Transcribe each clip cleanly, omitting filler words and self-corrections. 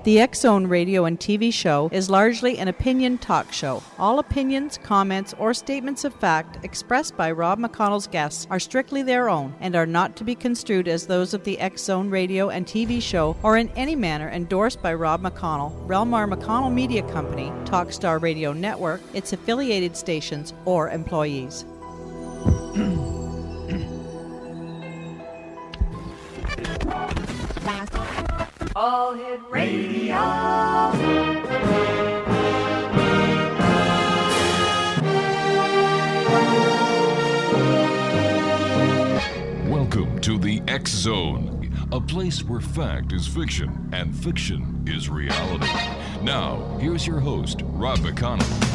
The X-Zone radio and TV show is largely an opinion talk show. All opinions, comments, or statements of fact expressed by Rob McConnell's guests are strictly their own and are not to be construed as those of the X-Zone radio and TV show or in any manner endorsed by Rob McConnell, Relmar McConnell Media Company, Talkstar Radio Network, its affiliated stations, or employees. All Hit Radio. Welcome to the X-Zone, a place where fact is fiction and fiction is reality. Now, here's your host, Rob McConnell.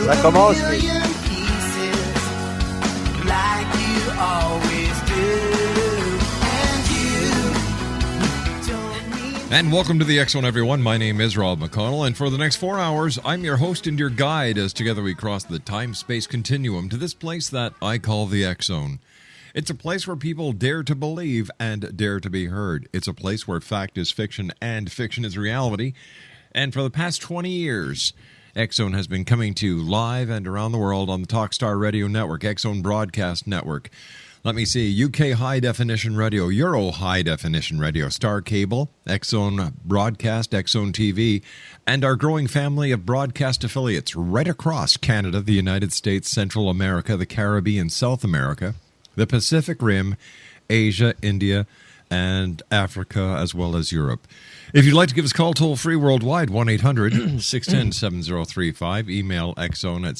Ça commence, oui. And welcome to the X-Zone, everyone. My name is Rob McConnell, and for the next 4 hours, I'm your host and your guide as together we cross the time-space continuum to this place that I call the X-Zone. It's a place where people dare to believe and dare to be heard. It's a place where fact is fiction and fiction is reality. And for the past 20 years... X-Zone has been coming to you live and around the world on the Talkstar Radio Network, X-Zone Broadcast Network. Let me see, UK High Definition Radio, Euro High Definition Radio, Star Cable, X-Zone Broadcast, X-Zone TV, and our growing family of broadcast affiliates right across Canada, the United States, Central America, the Caribbean, South America, the Pacific Rim, Asia, India, and Africa, as well as Europe. If you'd like to give us a call toll-free worldwide, 1-800-610-7035. Email X-Zone at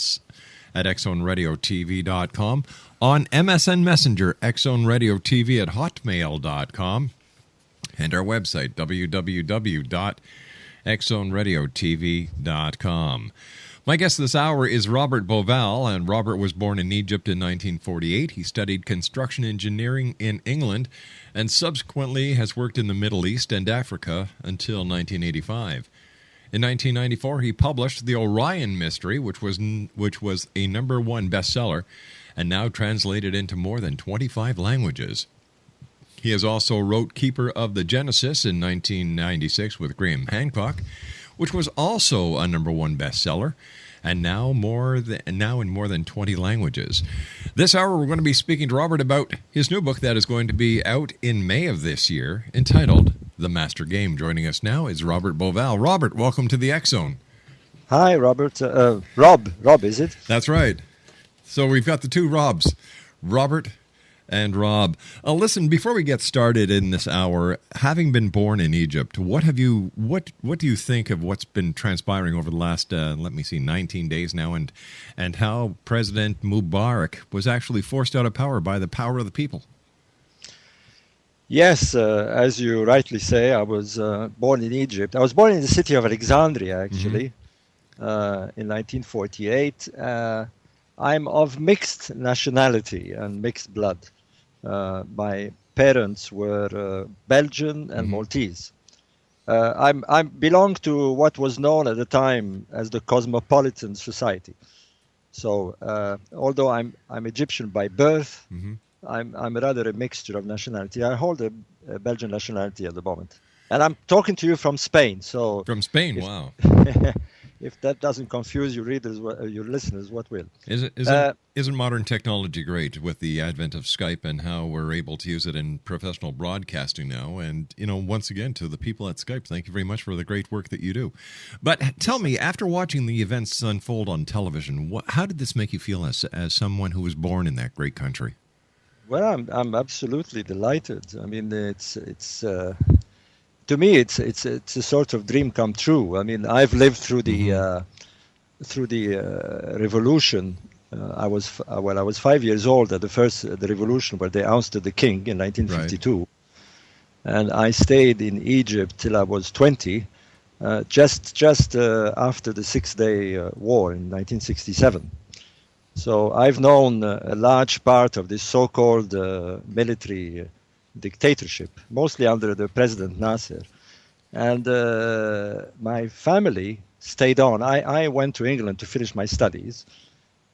xzoneradiotv.com. On MSN Messenger, xzoneradiotv at hotmail.com. And our website, www.xzoneradiotv.com. My guest this hour is Robert Bauval, and Robert was born in Egypt in 1948. He studied construction engineering in England and subsequently has worked in the Middle East and Africa until 1985. In 1994, he published The Orion Mystery, which was a #1 bestseller and now translated into more than 25 languages. He has also wrote Keeper of the Genesis in 1996 with Graham Hancock, which was also a #1 bestseller, and now in more than 20 languages. This hour, we're going to be speaking to Robert about his new book that is going to be out in May of this year, entitled The Master Game. Joining us now is Robert Bauval. Robert, welcome to the X-Zone. Hi, Robert. Rob, is it? That's right. So we've got the two Robs, Robert and Rob. Listen, before we get started in this hour, having been born in Egypt, what do you think of what's been transpiring over the last 19 days now, and how President Mubarak was actually forced out of power by the power of the people? Yes, as you rightly say, I was born in Egypt. I was born in the city of Alexandria, actually, in 1948. I'm of mixed nationality and mixed blood. My parents were Belgian and Maltese. I belong to what was known at the time as the cosmopolitan society. So although I'm Egyptian by birth, I'm rather a mixture of nationality. I hold a Belgian nationality at the moment, and I'm talking to you from Spain. So from Spain, wow. If that doesn't confuse your readers, your listeners, what will? Isn't modern technology great with the advent of Skype and how we're able to use it in professional broadcasting now? And, once again, to the people at Skype, thank you very much for the great work that you do. But tell me, after watching the events unfold on television, how did this make you feel as someone who was born in that great country? Well, I'm absolutely delighted. I mean, it's to me, it's a sort of dream come true. I mean, I've lived through the revolution. I was 5 years old at the revolution where they ousted the king in 1952, right. And I stayed in Egypt till I was 20, just after the 6-Day War in 1967. So I've known a large part of this so-called military dictatorship, mostly under the President Nasser. And my family stayed on. I went to England to finish my studies,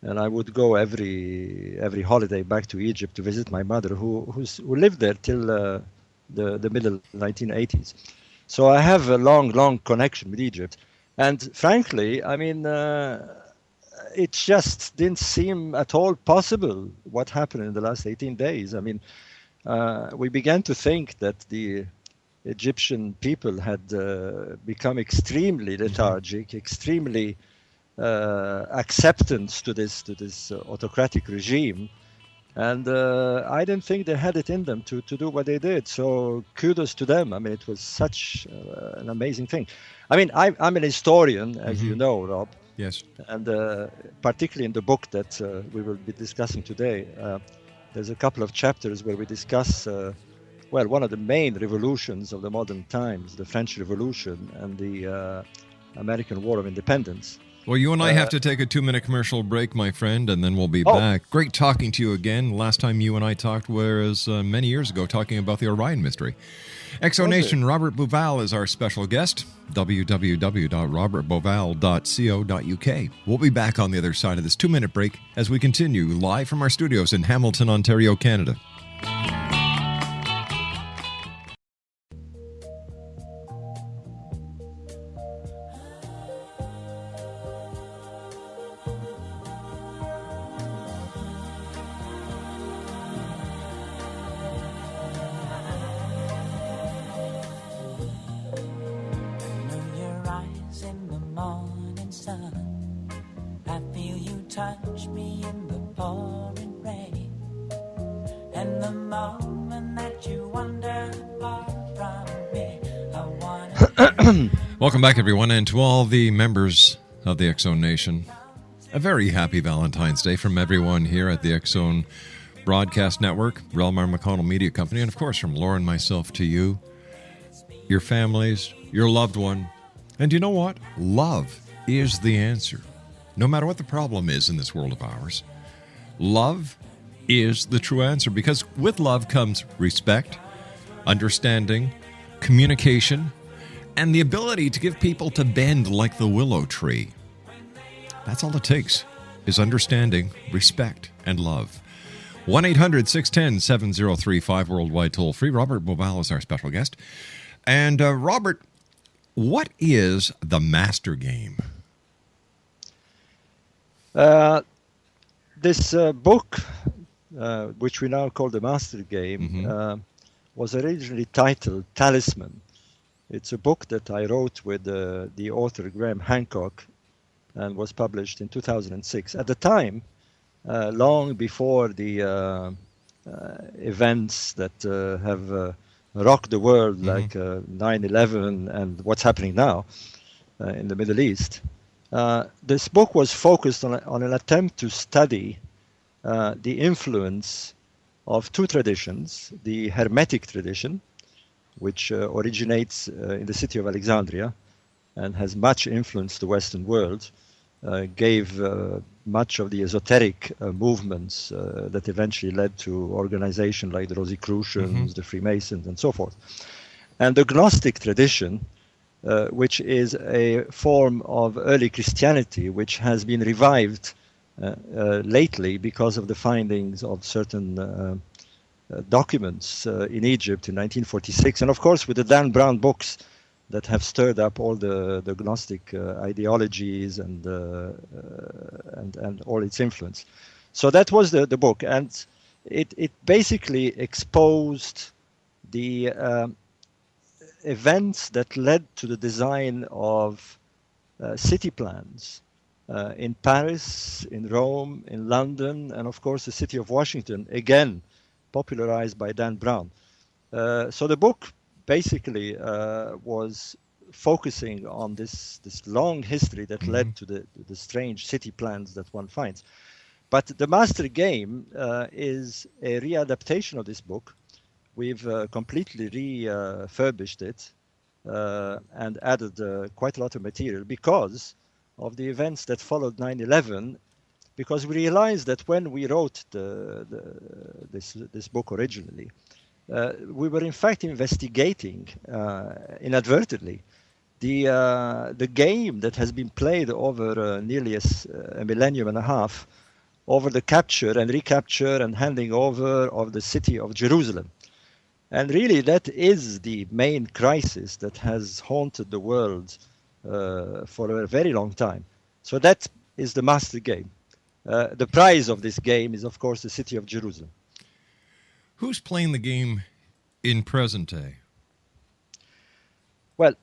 and I would go every holiday back to Egypt to visit my mother, who lived there till the middle 1980s. So I have a long connection with Egypt. And frankly, I mean, it just didn't seem at all possible what happened in the last 18 days. I mean, we began to think that the Egyptian people had become extremely lethargic, extremely acceptance to this autocratic regime. And I didn't think they had it in them to do what they did. So kudos to them. I mean, it was such an amazing thing. I mean, I'm an historian, as you know, Rob. Yes. And particularly in the book that we will be discussing today, there's a couple of chapters where we discuss, one of the main revolutions of the modern times, the French Revolution and the American War of Independence. Well, you and I have to take a 2-minute commercial break, my friend, and then we'll be back. Great talking to you again. Last time you and I talked was many years ago, talking about the Orion mystery. Exonation, Robert Bauval is our special guest. www.robertbauval.co.uk. We'll be back on the other side of this 2-minute break as we continue live from our studios in Hamilton, Ontario, Canada. Welcome back, everyone, and to all the members of the X Zone Nation, a very happy Valentine's Day from everyone here at the X Zone Broadcast Network, Relmar McConnell Media Company, and of course from Laura and myself to you, your families, your loved one. And you know what? Love is the answer. No matter what the problem is in this world of ours, love is the true answer, because with love comes respect, understanding, communication, and the ability to give people to bend like the willow tree. That's all it takes, is understanding, respect, and love. 1-800-610-7035, worldwide toll-free. Robert Bauval is our special guest. And Robert, what is the master game? This book, which we now call the master game, was originally titled Talisman. It's a book that I wrote with the author Graham Hancock and was published in 2006. At the time, long before the events that have rocked the world, like 9/11 and what's happening now in the Middle East, this book was focused on an attempt to study the influence of two traditions, the Hermetic tradition, which originates in the city of Alexandria and has much influenced the Western world, gave much of the esoteric movements that eventually led to organizations like the Rosicrucians, the Freemasons, and so forth. And the Gnostic tradition, which is a form of early Christianity, which has been revived lately because of the findings of certain documents in Egypt in 1946, and of course with the Dan Brown books that have stirred up all the Gnostic ideologies and all its influence. So that was the book, and it basically exposed the events that led to the design of city plans in Paris, in Rome, in London, and of course the city of Washington, again popularized by Dan Brown. So the book basically was focusing on this long history that led to the strange city plans that one finds. But the master game is a readaptation of this book. We've completely refurbished it and added quite a lot of material because of the events that followed 9/11, because we realized that when we wrote this book originally, we were in fact investigating inadvertently the game that has been played over nearly a millennium and a half over the capture and recapture and handing over of the city of Jerusalem. And really, that is the main crisis that has haunted the world for a very long time. So that is the master game. The prize of this game is, of course, the city of Jerusalem. Who's playing the game in present day? Well,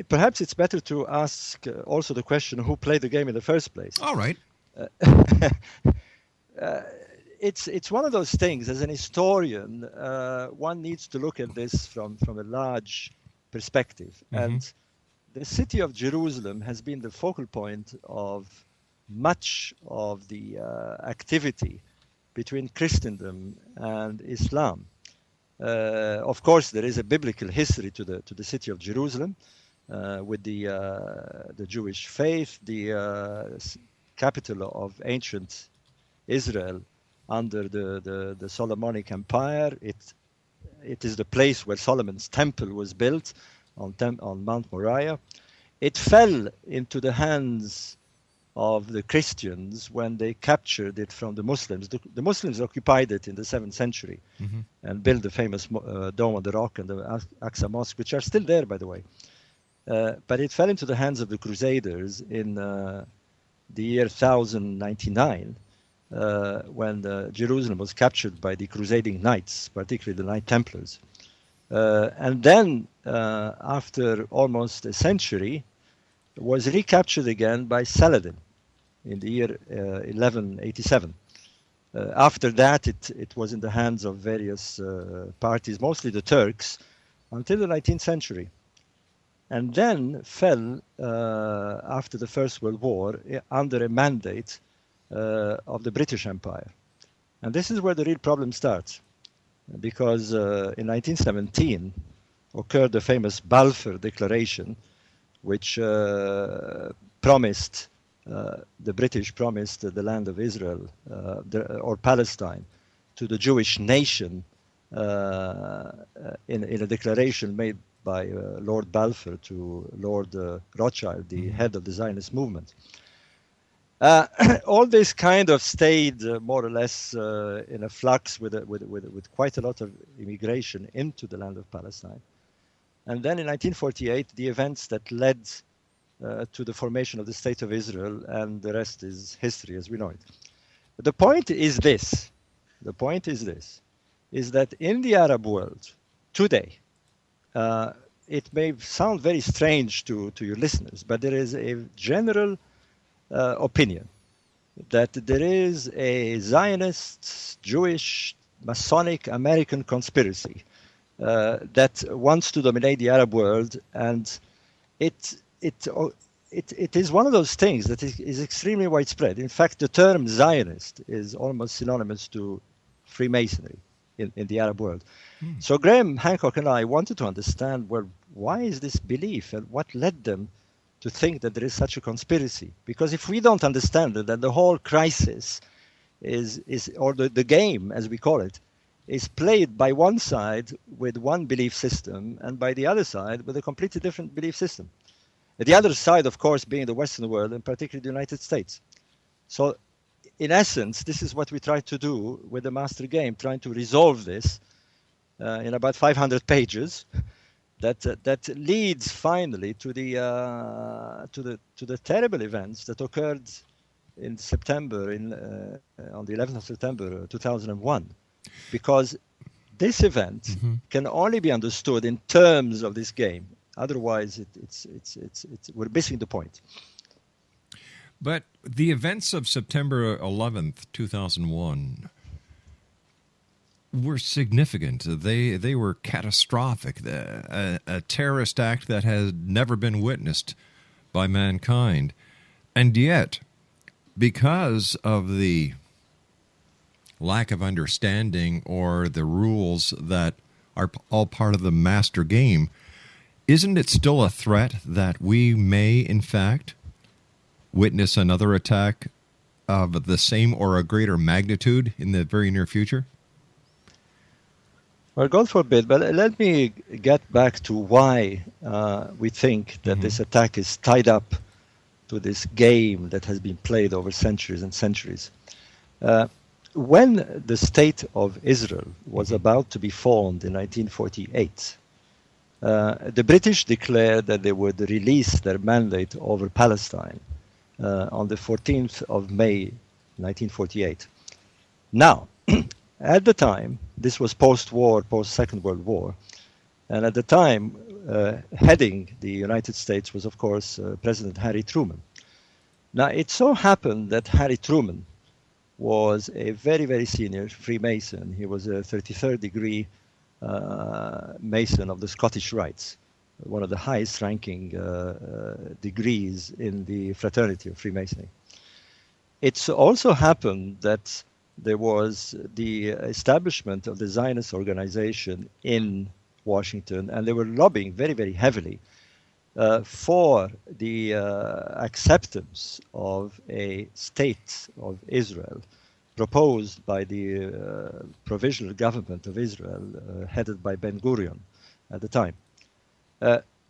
perhaps it's better to ask also the question who played the game in the first place. All right. It's one of those things. As an historian, one needs to look at this from a large perspective. Mm-hmm. And the city of Jerusalem has been the focal point of much of the activity between Christendom and Islam. Of course, there is a biblical history to the city of Jerusalem, with the Jewish faith, the capital of ancient Israel under the Solomonic Empire. It is the place where Solomon's temple was built on Mount Moriah. It fell into the hands of the Christians when they captured it from the Muslims. The Muslims occupied it in the 7th century and built the famous Dome on the Rock and the Aqsa Mosque, which are still there, by the way. But it fell into the hands of the Crusaders in the year 1099, when Jerusalem was captured by the Crusading Knights, particularly the Knight Templars. And then, after almost a century, was recaptured again by Saladin in the year 1187. After that, it was in the hands of various parties, mostly the Turks, until the 19th century. And then fell, after the First World War, under a mandate of the British Empire. And this is where the real problem starts, because in 1917 occurred the famous Balfour Declaration, which promised, the British promised the land of Israel or Palestine to the Jewish nation in a declaration made by Lord Balfour to Lord Rothschild, the head of the Zionist movement. All this kind of stayed more or less in a flux with quite a lot of immigration into the land of Palestine. And then in 1948, the events that led to the formation of the State of Israel, and the rest is history as we know it. But the point is this, is that in the Arab world today, it may sound very strange to your listeners, but there is a general opinion that there is a Zionist, Jewish, Masonic American conspiracy that wants to dominate the Arab world, and it is one of those things that is extremely widespread. In fact, the term Zionist is almost synonymous to Freemasonry in the Arab world. So Graham Hancock and I wanted to understand, well, why is this belief and what led them to think that there is such a conspiracy? Because if we don't understand it, then the whole crisis or the game, as we call it, is played by one side with one belief system and by the other side with a completely different belief system. The other side, of course, being the Western world, and particularly the United States. So, in essence, this is what we try to do with the master game, trying to resolve this in about 500 pages. That leads finally to the terrible events that occurred in September, on the 11th of September 2001, because this event can only be understood in terms of this game. Otherwise, we're missing the point. But the events of September 11th, 2001 were significant. They were catastrophic. A terrorist act that has never been witnessed by mankind. And yet, because of the lack of understanding or the rules that are all part of the master game, isn't it still a threat that we may, in fact, witness another attack of the same or a greater magnitude in the very near future? Well, God forbid, but let me get back to why we think that this attack is tied up to this game that has been played over centuries and centuries. When the State of Israel was about to be formed in 1948, the British declared that they would release their mandate over Palestine on the 14th of May, 1948. Now, at the time, this was post-war, post-Second World War, and at the time, heading the United States was, of course, President Harry Truman. Now, it so happened that Harry Truman was a very, very senior Freemason. He was a 33rd degree Mason of the Scottish Rites, one of the highest ranking degrees in the fraternity of Freemasonry. It also happened that there was the establishment of the Zionist organization in Washington, and they were lobbying very, very heavily for the acceptance of a state of Israel proposed by the provisional government of Israel, headed by Ben-Gurion at the time.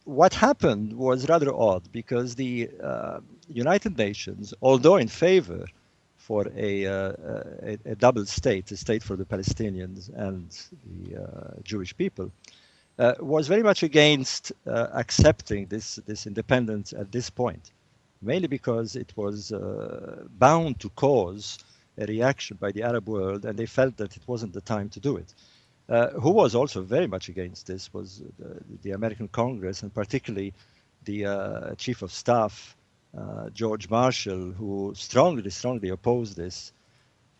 What happened was rather odd, because the United Nations, although in favor for a double state, a state for the Palestinians and the Jewish people, was very much against accepting this independence at this point, mainly because it was bound to cause a reaction by the Arab world, and they felt that it wasn't the time to do it. Who was also very much against this was the American Congress, and particularly the Chief of Staff, George Marshall, who strongly opposed this.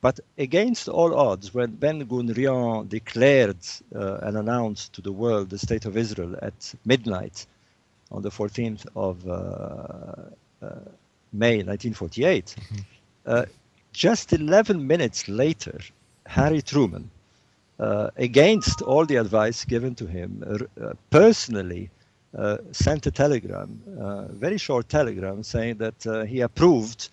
But against all odds, when Ben-Gurion declared and announced to the world the State of Israel at midnight on the 14th of May 1948, just 11 minutes later, Harry Truman, against all the advice given to him, personally sent a telegram, a very short telegram, saying that he approved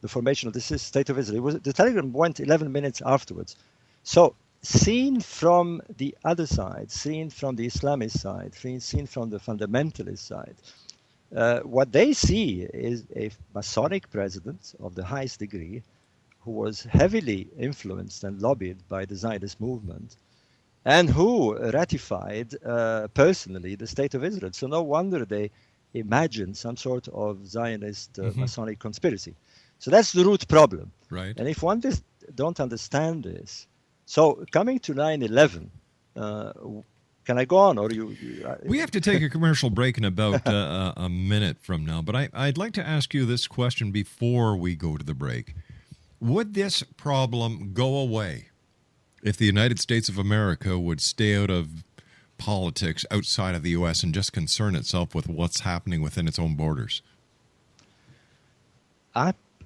the formation of the State of Israel. The telegram went 11 minutes afterwards. So, seen from the other side, seen from the Islamist side, seen from the fundamentalist side, what they see is a Masonic president of the highest degree who was heavily influenced and lobbied by the Zionist movement, and who ratified personally the State of Israel. So no wonder they imagined some sort of Zionist Masonic conspiracy. So that's the root problem. Right. And if one don't understand this, so coming to 9/11, can I go on, or you we have to take a commercial break in about a minute from now, but I'd like to ask you this question before we go to the break. Would this problem go away if the United States of America would stay out of politics outside of the U.S. and just concern itself with what's happening within its own borders?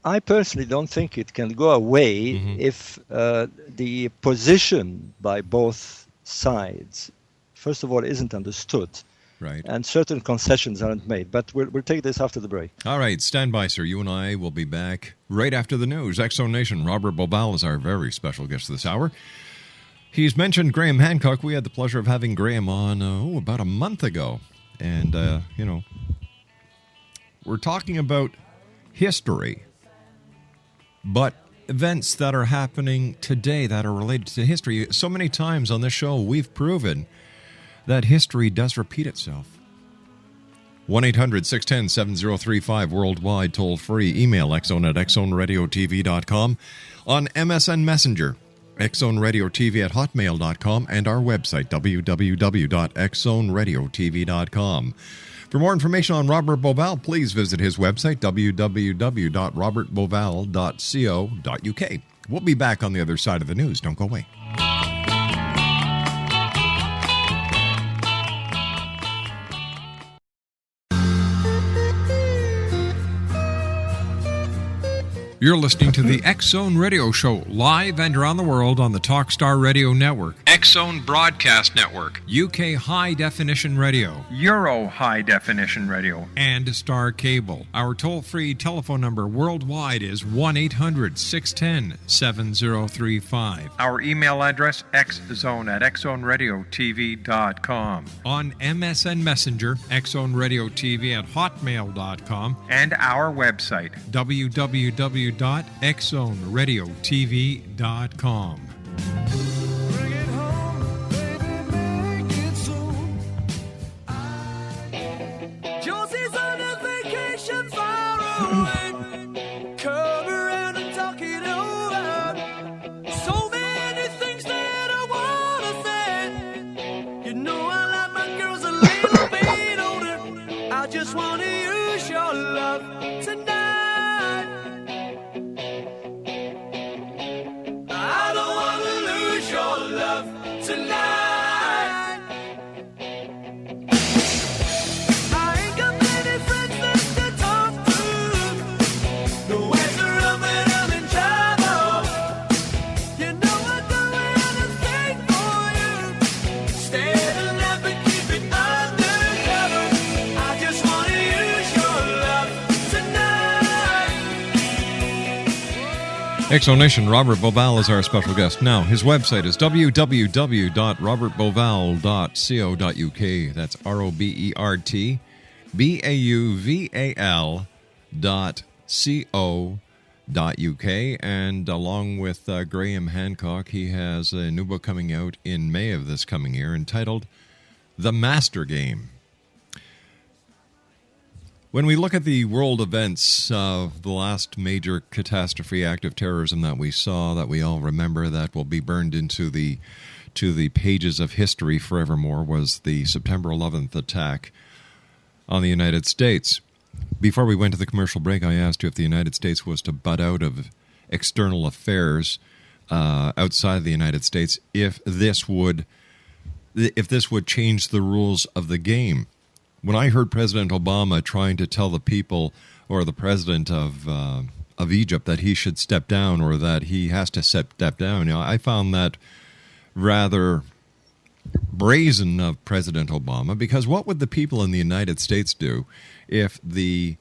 I personally don't think it can go away if the position by both sides, first of all, isn't understood. Right. And certain concessions aren't made. But we'll take this after the break. All right. Stand by, sir. You and I will be back right after the news. X-Zone Nation, Robert Bauval is our very special guest this hour. He's mentioned Graham Hancock. We had the pleasure of having Graham on about a month ago. And, we're talking about history, but events that are happening today that are related to history. So many times on this show, we've proven that history does repeat itself. 1-800-610-7035, worldwide, toll-free. Email xzone@xzoneradiotv.com. On MSN Messenger, xzoneradiotv@hotmail.com, and our website, www.xzoneradiotv.com. For more information on Robert Bauval, please visit his website, www.robertbauval.co.uk. We'll be back on the other side of the news. Don't go away. You're listening to the X-Zone Radio Show, live and around the world on the Talkstar Radio Network. X-Zone Broadcast Network, UK High Definition Radio, Euro High Definition Radio, and Star Cable. Our toll-free telephone number worldwide is 1-800-610-7035. Our email address, xzone@xzoneradiotv.com. On MSN Messenger, xzoneradiotv@hotmail.com. And our website, www.xzoneradiotv.com. Josie's on a vacation far away. Come around and talk it over. So many things that I wanna say. You know I like my girls a little bit older. I just wanna use your love tonight. I don't wanna lose your love tonight. I ain't got many friends left to talk to. No answer of it, I'm in trouble. You know I'd do anything for you. Stay alive and keep it undercover. I just wanna use your love tonight. Exonation, Robert Bauval is our special guest. Now, his website is www.robertbauval.co.uk. That's ROBERTBAUVAL.co.uk. And along with Graham Hancock, he has a new book coming out in May of this coming year entitled The Master Game. When we look at the world events of the last major catastrophe act of terrorism that we saw, that we all remember, that will be burned into the pages of history forevermore, was the September 11th attack on the United States. Before we went to the commercial break, I asked you if the United States was to butt out of external affairs outside the United States, if this would change the rules of the game. When I heard President Obama trying to tell the people, or the president of Egypt, that he should step down, or that he has to step down, I found that rather brazen of President Obama, because what would the people in the United States do if the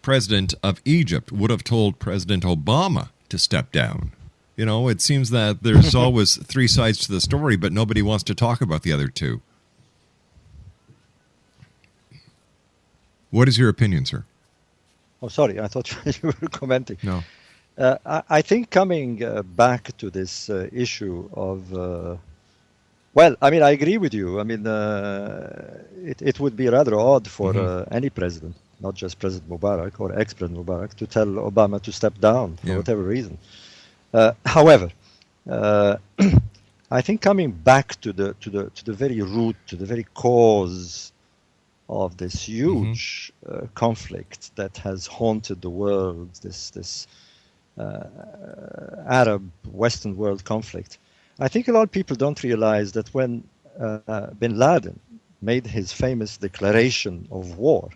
president of Egypt would have told President Obama to step down? It seems that there's always three sides to the story, but nobody wants to talk about the other two. What is your opinion, sir? Oh, sorry, I thought you were commenting. No. I think coming back to this issue of, well, I mean, I agree with you. I mean, it would be rather odd for any president, not just President Mubarak or ex-President Mubarak, to tell Obama to step down for whatever reason. However, I think coming back to the very root, to the very cause of this huge conflict that has haunted the world, this Arab Western world conflict. I think a lot of people don't realize that when bin Laden made his famous declaration of war,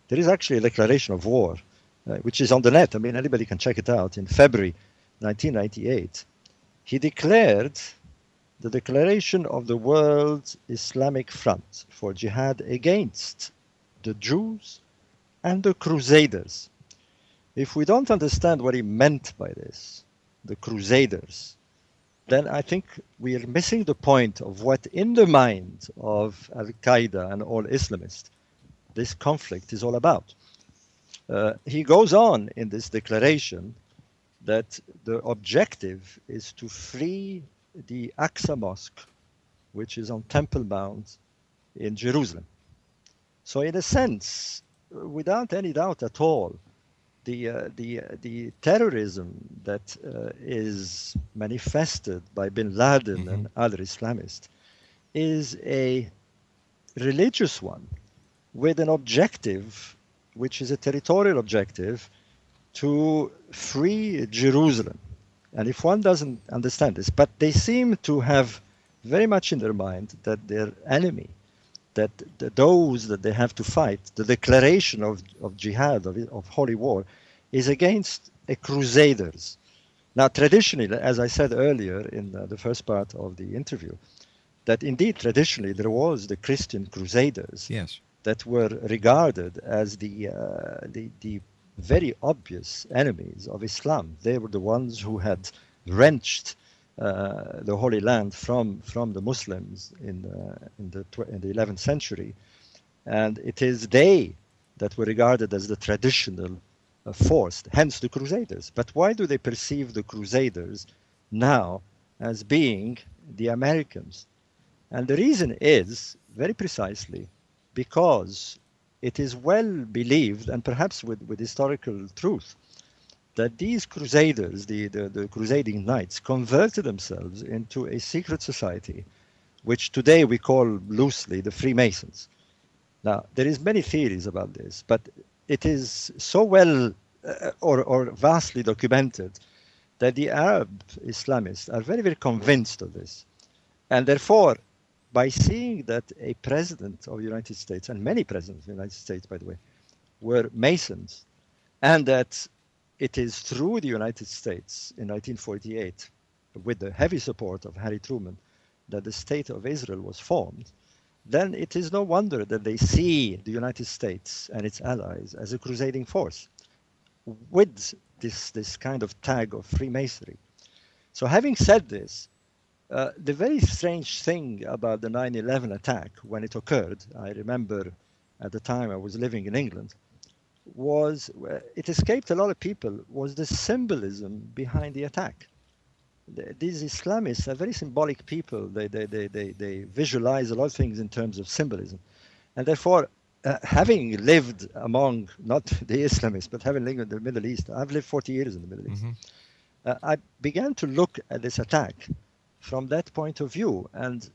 there is actually a declaration of war, which is on the net. I mean, anybody can check it out. In February 1998, he declared the declaration of the World Islamic Front for Jihad against the Jews and the Crusaders. If we don't understand what he meant by this, the Crusaders, then I think we are missing the point of what in the mind of Al-Qaeda and all Islamists this conflict is all about. He goes on in this declaration that the objective is to free the Aqsa Mosque, which is on Temple Mount in Jerusalem. So in a sense, without any doubt at all, the terrorism that is manifested by bin Laden and other Islamists is a religious one with an objective, which is a territorial objective, to free Jerusalem. And if one doesn't understand this, but they seem to have very much in their mind that their enemy, that those that they have to fight, the declaration of jihad, of holy war, is against crusaders. Now, traditionally, as I said earlier in the first part of the interview, that indeed traditionally there was the Christian crusaders Yes. that were regarded as the very obvious enemies of Islam. They were the ones who had wrenched the Holy Land from the Muslims in the 11th century, and it is they that were regarded as the traditional force, hence the Crusaders. But why do they perceive the Crusaders now as being the Americans? And the reason is very precisely because it is well believed, and perhaps with historical truth, that these crusaders, the crusading knights, converted themselves into a secret society, which today we call loosely the Freemasons. Now, there is many theories about this, but it is so well or vastly documented that the Arab Islamists are very, very convinced of this. And therefore, by seeing that a president of the United States, and many presidents of the United States, by the way, were Masons, and that it is through the United States in 1948, with the heavy support of Harry Truman, that the State of Israel was formed, then it is no wonder that they see the United States and its allies as a crusading force with this kind of tag of Freemasonry. So having said this, the very strange thing about the 9/11 attack when it occurred, I remember at the time I was living in England, was, it escaped a lot of people, was the symbolism behind the attack. These Islamists are very symbolic people. They visualize a lot of things in terms of symbolism. And therefore, having lived among, not the Islamists, but having lived in the Middle East, I've lived 40 years in the Middle East, I began to look at this attack from that point of view. And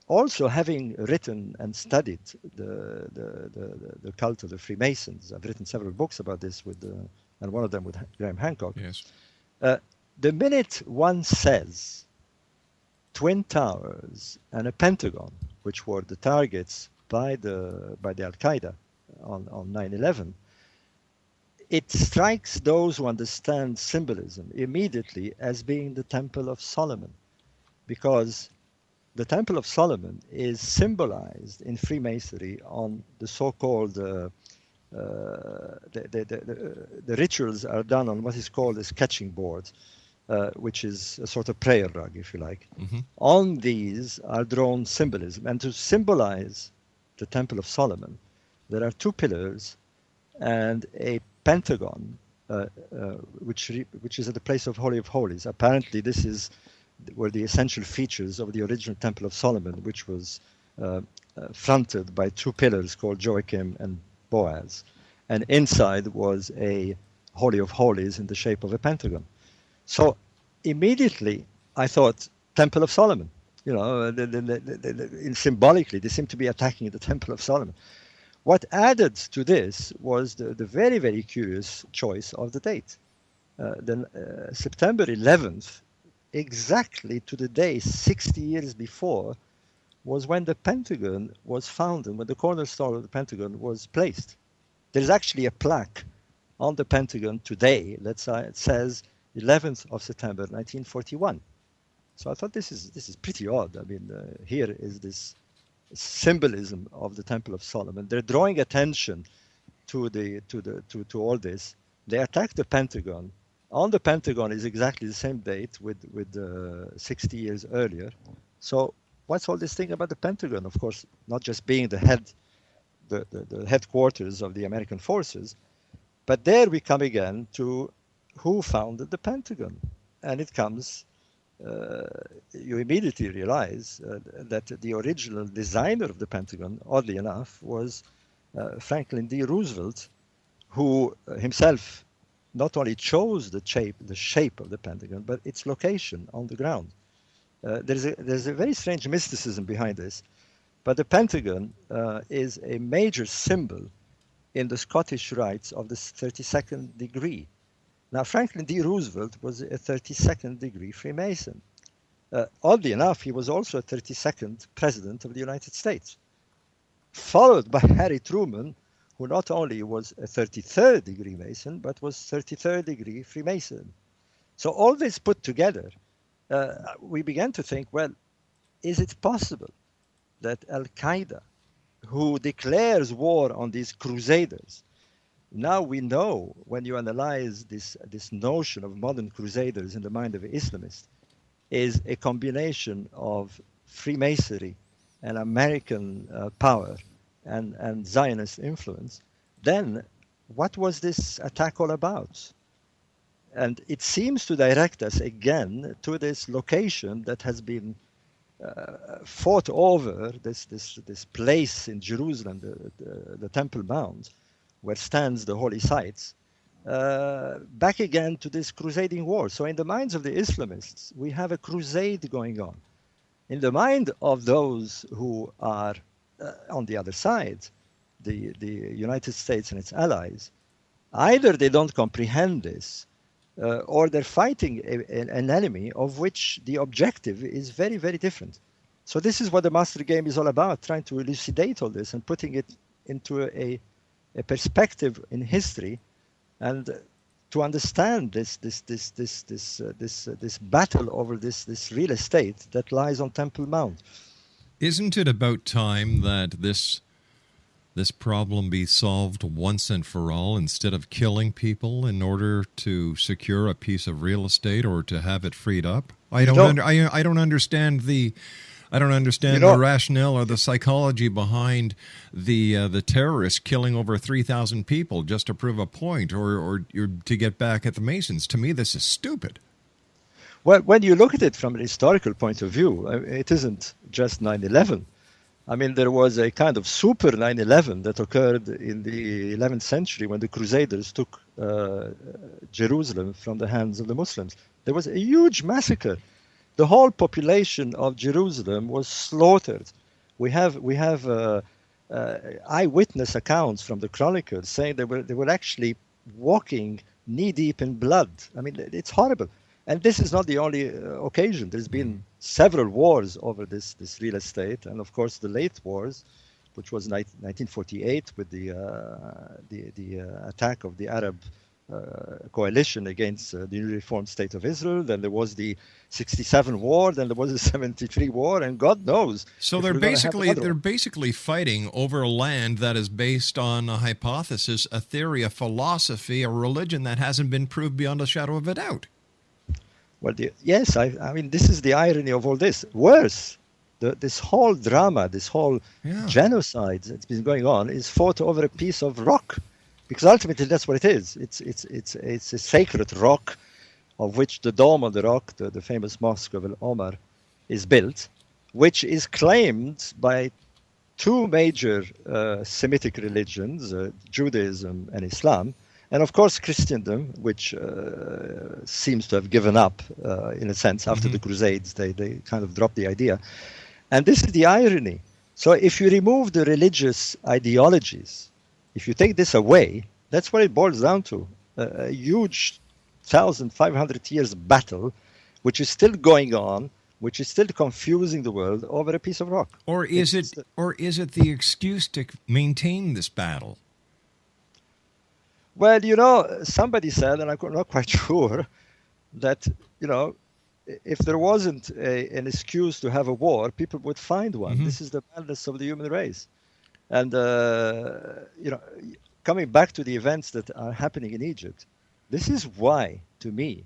also having written and studied the cult of the Freemasons, I've written several books about this, and one of them with Graham Hancock. Yes. The minute one says Twin Towers and a Pentagon, which were the targets by the Al-Qaeda on 9/11, it strikes those who understand symbolism immediately as being the Temple of Solomon, because the Temple of Solomon is symbolized in Freemasonry on the so-called the rituals are done on what is called a sketching board, which is a sort of prayer rug, if you like. On these are drawn symbolism, and to symbolize the Temple of Solomon, there are two pillars and a pentagon, which is at the place of Holy of Holies. Apparently, this were the essential features of the original Temple of Solomon, which was fronted by two pillars called Joachim and Boaz, and inside was a Holy of Holies in the shape of a pentagon. So immediately I thought Temple of Solomon. You know, symbolically they seem to be attacking the Temple of Solomon. What added to this was the very, very curious choice of the date. September 11th, exactly to the day 60 years before, was when the Pentagon was founded, when the cornerstone of the Pentagon was placed. There's actually a plaque on the Pentagon today, let's say, it says 11th of September 1941. So I thought this is pretty odd. I mean, here is this symbolism of the Temple of Solomon. They're drawing attention to all this. They attacked the Pentagon. On the Pentagon is exactly the same date with 60 years earlier. So what's all this thing about the Pentagon? Of course, not just being the headquarters of the American forces, but there we come again to who founded the Pentagon. And it comes, you immediately realize that the original designer of the Pentagon, oddly enough, was Franklin D. Roosevelt, who himself not only chose the shape of the Pentagon, but its location on the ground. There's a very strange mysticism behind this, but the Pentagon is a major symbol in the Scottish rites of the 32nd degree. Now, Franklin D. Roosevelt was a 32nd degree Freemason. Oddly enough, he was also a 32nd President of the United States, followed by Harry Truman, who not only was a 33rd degree Mason, but was 33rd degree Freemason. So all this put together, we began to think, well, is it possible that Al-Qaeda, who declares war on these crusaders, now we know when you analyze this notion of modern crusaders in the mind of Islamists, is a combination of Freemasonry and American power and Zionist influence, then what was this attack all about? And it seems to direct us again to this location that has been fought over, this place in Jerusalem, the Temple Mount, where stands the holy sites, back again to this crusading war. So in the minds of the Islamists, we have a crusade going on. In the mind of those who are on the other side, the United States and its allies, either they don't comprehend this, or they're fighting an enemy of which the objective is very, very different. So this is what the master game is all about, trying to elucidate all this and putting it into a perspective in history, and to understand this battle over this real estate that lies on Temple Mount. Isn't it about time that this problem be solved once and for all, instead of killing people in order to secure a piece of real estate or to have it freed up? I don't understand the rationale or the psychology behind the terrorists killing over 3,000 people just to prove a point or to get back at the Masons. To me, this is stupid. Well, when you look at it from a historical point of view, it isn't just 9/11. I mean, there was a kind of super 9/11 that occurred in the 11th century when the Crusaders took Jerusalem from the hands of the Muslims. There was a huge massacre. The whole population of Jerusalem was slaughtered. We have eyewitness accounts from the chronicles saying they were actually walking knee deep in blood. I mean, it's horrible. And this is not the only occasion. There's been several wars over this real estate, and of course the late wars, which was 1948 with the attack of the Arab coalition against the newly formed state of Israel. Then there was the 67 war. Then there was the 73 war, and God knows. So they're basically fighting over land that is based on a hypothesis, a theory, a philosophy, a religion that hasn't been proved beyond a shadow of a doubt. Well, yes, I mean, this is the irony of all this. Worse, this whole drama, this whole genocide that's been going on is fought over a piece of rock, because ultimately that's what it is. It's a sacred rock, of which the dome of the rock, the famous mosque of Al-Omar, is built, which is claimed by two major Semitic religions, Judaism and Islam. And of course, Christendom, which seems to have given up, in a sense, after the Crusades, they kind of dropped the idea. And this is the irony. So if you remove the religious ideologies, if you take this away, that's what it boils down to. A huge 1,500 years battle, which is still going on, which is still confusing the world over a piece of rock. Or is it the excuse to maintain this battle? Well, somebody said, and I'm not quite sure, that, if there wasn't an excuse to have a war, people would find one. This is the madness of the human race. And, coming back to the events that are happening in Egypt, this is why, to me,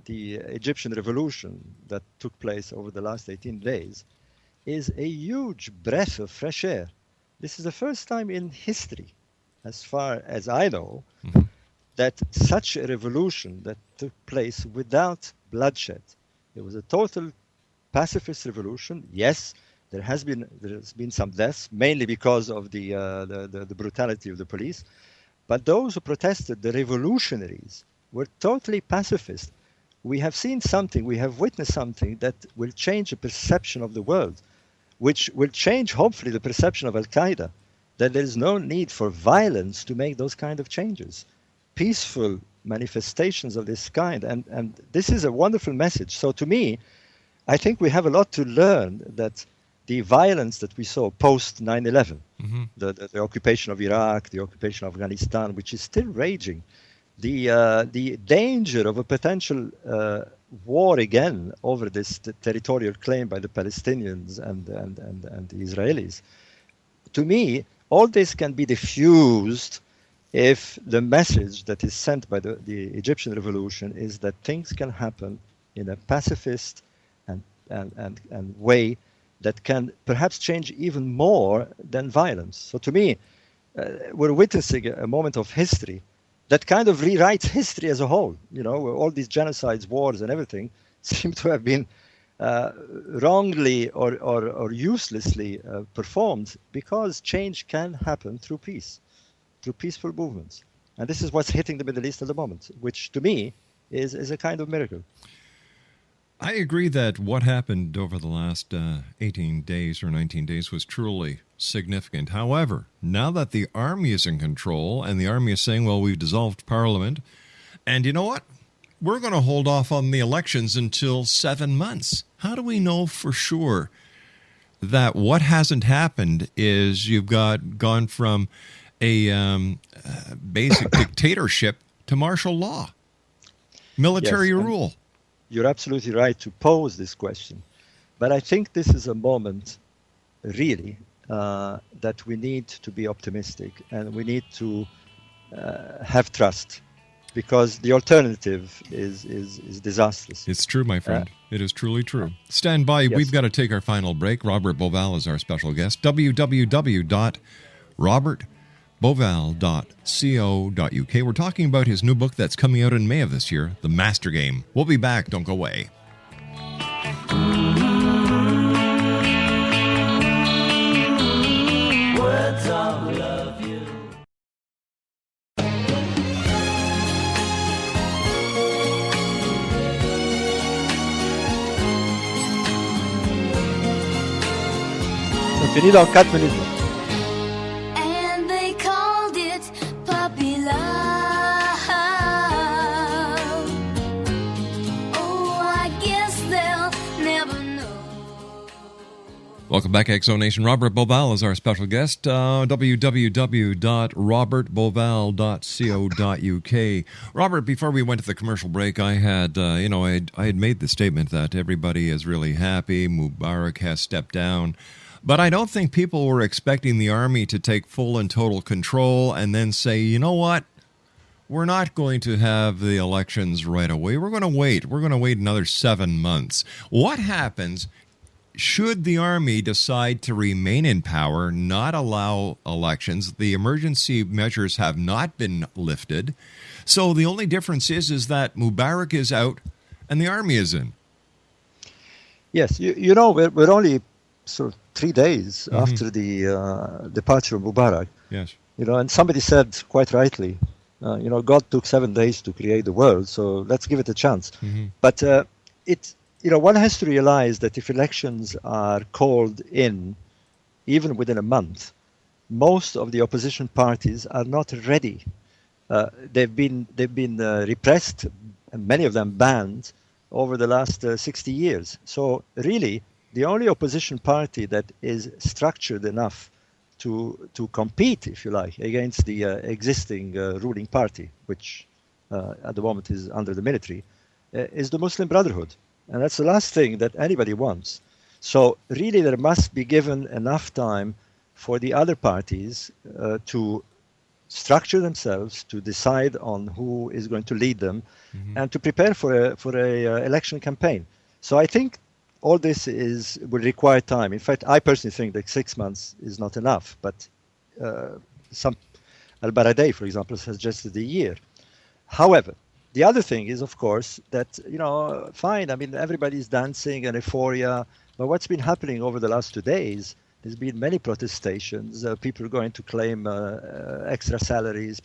the Egyptian revolution that took place over the last 18 days is a huge breath of fresh air. This is the first time in history, as far as I know, that such a revolution that took place without bloodshed. It was a total pacifist revolution. Yes, there's been some deaths, mainly because of the brutality of the police. But those who protested, the revolutionaries, were totally pacifist. We have seen something, we have witnessed something that will change the perception of the world, which will change, hopefully, the perception of Al-Qaeda, that there is no need for violence to make those kind of changes. Peaceful manifestations of this kind, and this is a wonderful message. So to me, I think we have a lot to learn, that the violence that we saw post 9/11, the occupation of Iraq, the occupation of Afghanistan, which is still raging, the danger of a potential war again over this territorial claim by the Palestinians and the Israelis. To me, all this can be diffused if the message that is sent by the Egyptian revolution is that things can happen in a pacifist and way that can perhaps change even more than violence. So to me, we're witnessing a moment of history that kind of rewrites history as a whole. You know, where all these genocides, wars, and everything seem to have been wrongly or uselessly performed, because change can happen through peace, through peaceful movements. And this is what's hitting the Middle East at the moment, which to me is a kind of miracle. I agree that what happened over the last 18 days or 19 days was truly significant. However, now that the army is in control and the army is saying, well, we've dissolved parliament, and you know what? We're going to hold off on the elections until 7 months. How do we know for sure that what hasn't happened is you've gone from a basic dictatorship to martial law, military rule? You're absolutely right to pose this question. But I think this is a moment, really, that we need to be optimistic, and we need to have trust, because the alternative is disastrous. It's true, my friend. It is truly true. Stand by. Yes. We've got to take our final break. Robert Bauval is our special guest. www.robertbauval.co.uk. We're talking about his new book that's coming out in May of this year, The Master Game. We'll be back. Don't go away. Words of love you. On finit dans 4 minutes. And they called it puppy love. Oh, I guess they'll never know. Welcome back, Exo Nation. Robert Bauval is our special guest. www.robertbauval.co.uk. Robert, before we went to the commercial break, I had made the statement that everybody is really happy. Mubarak has stepped down. But I don't think people were expecting the army to take full and total control and then say, you know what? We're not going to have the elections right away. We're going to wait. We're going to wait another 7 months. What happens should the army decide to remain in power, not allow elections? The emergency measures have not been lifted. So the only difference is that Mubarak is out and the army is in. Yes, you know, we're only sort of 3 days after the departure of Mubarak. Yes. You know, and somebody said quite rightly, God took 7 days to create the world, so let's give it a chance. But one has to realize that if elections are called in, even within a month, most of the opposition parties are not ready. They've been repressed, and many of them banned over the last 60 years. So really, the only opposition party that is structured enough to compete, if you like, against the existing ruling party, which at the moment is under the military, is the Muslim Brotherhood. And that's the last thing that anybody wants. So really there must be given enough time for the other parties to structure themselves, to decide on who is going to lead them, and to prepare for a election campaign. So I think all this will require time. In fact, I personally think that 6 months is not enough, but some Al-Baradei, for example, suggested a year. However, the other thing is, of course, that, fine, I mean, everybody's dancing and euphoria, but what's been happening over the last 2 days, there's been many protestations, people are going to claim extra salaries,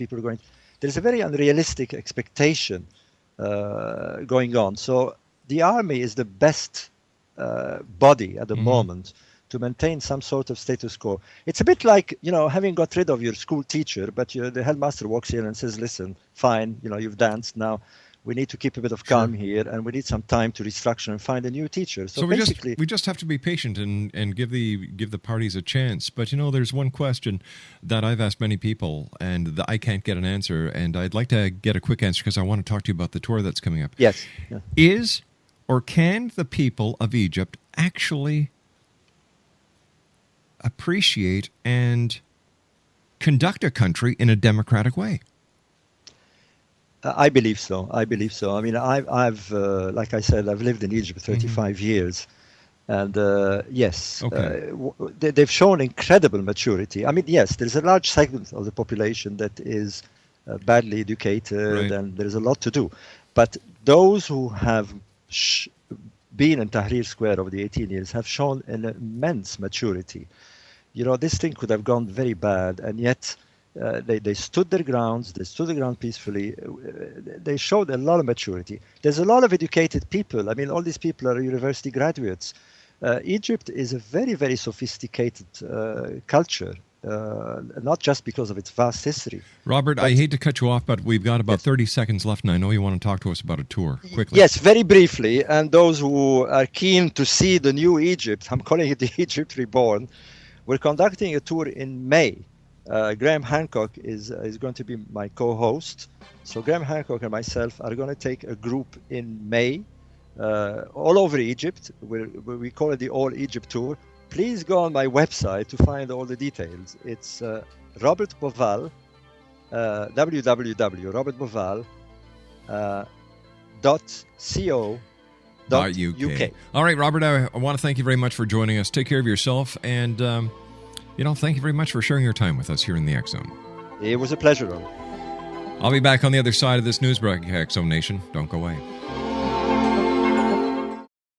there's a very unrealistic expectation going on. So the army is the best body at the moment to maintain some sort of status quo. It's a bit like, having got rid of your school teacher, but the headmaster walks in and says, listen, fine, you've danced, now we need to keep a bit of calm here, and we need some time to restructure and find a new teacher. So we basically, just have to be patient and give the parties a chance. But there's one question that I've asked many people, and I can't get an answer. And I'd like to get a quick answer because I want to talk to you about the tour that's coming up. yes. Yeah. Is or can the people of Egypt actually appreciate and conduct a country in a democratic way? I believe so. I mean, I've like I said, I've lived in Egypt 35 years, and yes, Okay. They've shown incredible maturity. I mean, yes, there's a large segment of the population that is badly educated, Right. and there's a lot to do. But those who have been in Tahrir Square over the 18 years have shown an immense maturity. This thing could have gone very bad, and yet they stood their grounds. They stood their ground peacefully. They showed a lot of maturity. There's a lot of educated people. I mean, all these people are university graduates. Egypt is a very, very sophisticated culture, not just because of its vast history. Robert, I hate to cut you off, but we've got about 30 seconds left, and I know you want to talk to us about a tour. Quickly. Yes, very briefly. And those who are keen to see the new Egypt, I'm calling it the Egypt Reborn, we're conducting a tour in May. Graham Hancock is going to be my co-host. So Graham Hancock and myself are going to take a group in May all over Egypt. We call it the All Egypt Tour. Please go on my website to find all the details. It's Robert Bauval, www.robertbauval.co.uk. All right, Robert, I want to thank you very much for joining us. Take care of yourself, and thank you very much for sharing your time with us here in the X Zone. It was a pleasure, Rob. I'll be back on the other side of this news break, X Zone Nation. Don't go away.